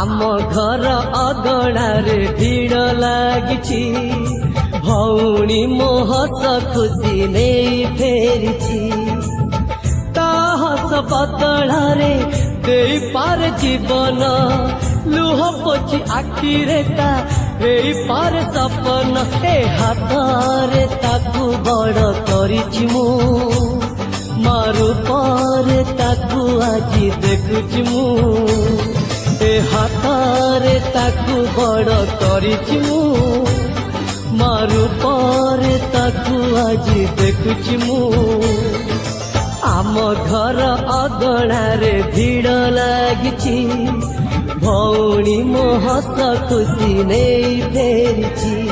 आम घर अगणारे भीड़ लागिछि भौणी मो हस खुशी नहीं फेरिछि ता हस बदलारे दे पार जीवन लुह पोछि आखिरे ता हे पार सपन ए हाथरे ताकू बड़ करिछि मु मारू पर ताकू आजी देखुछि मु ए हाथरे ताकू बड़ करिछि मु मारू पर ताकू आजी देखुछि मु आम घर अगणारे भीड़ लागिछि भौणी मो हस खुशी नहीं फेरिछि।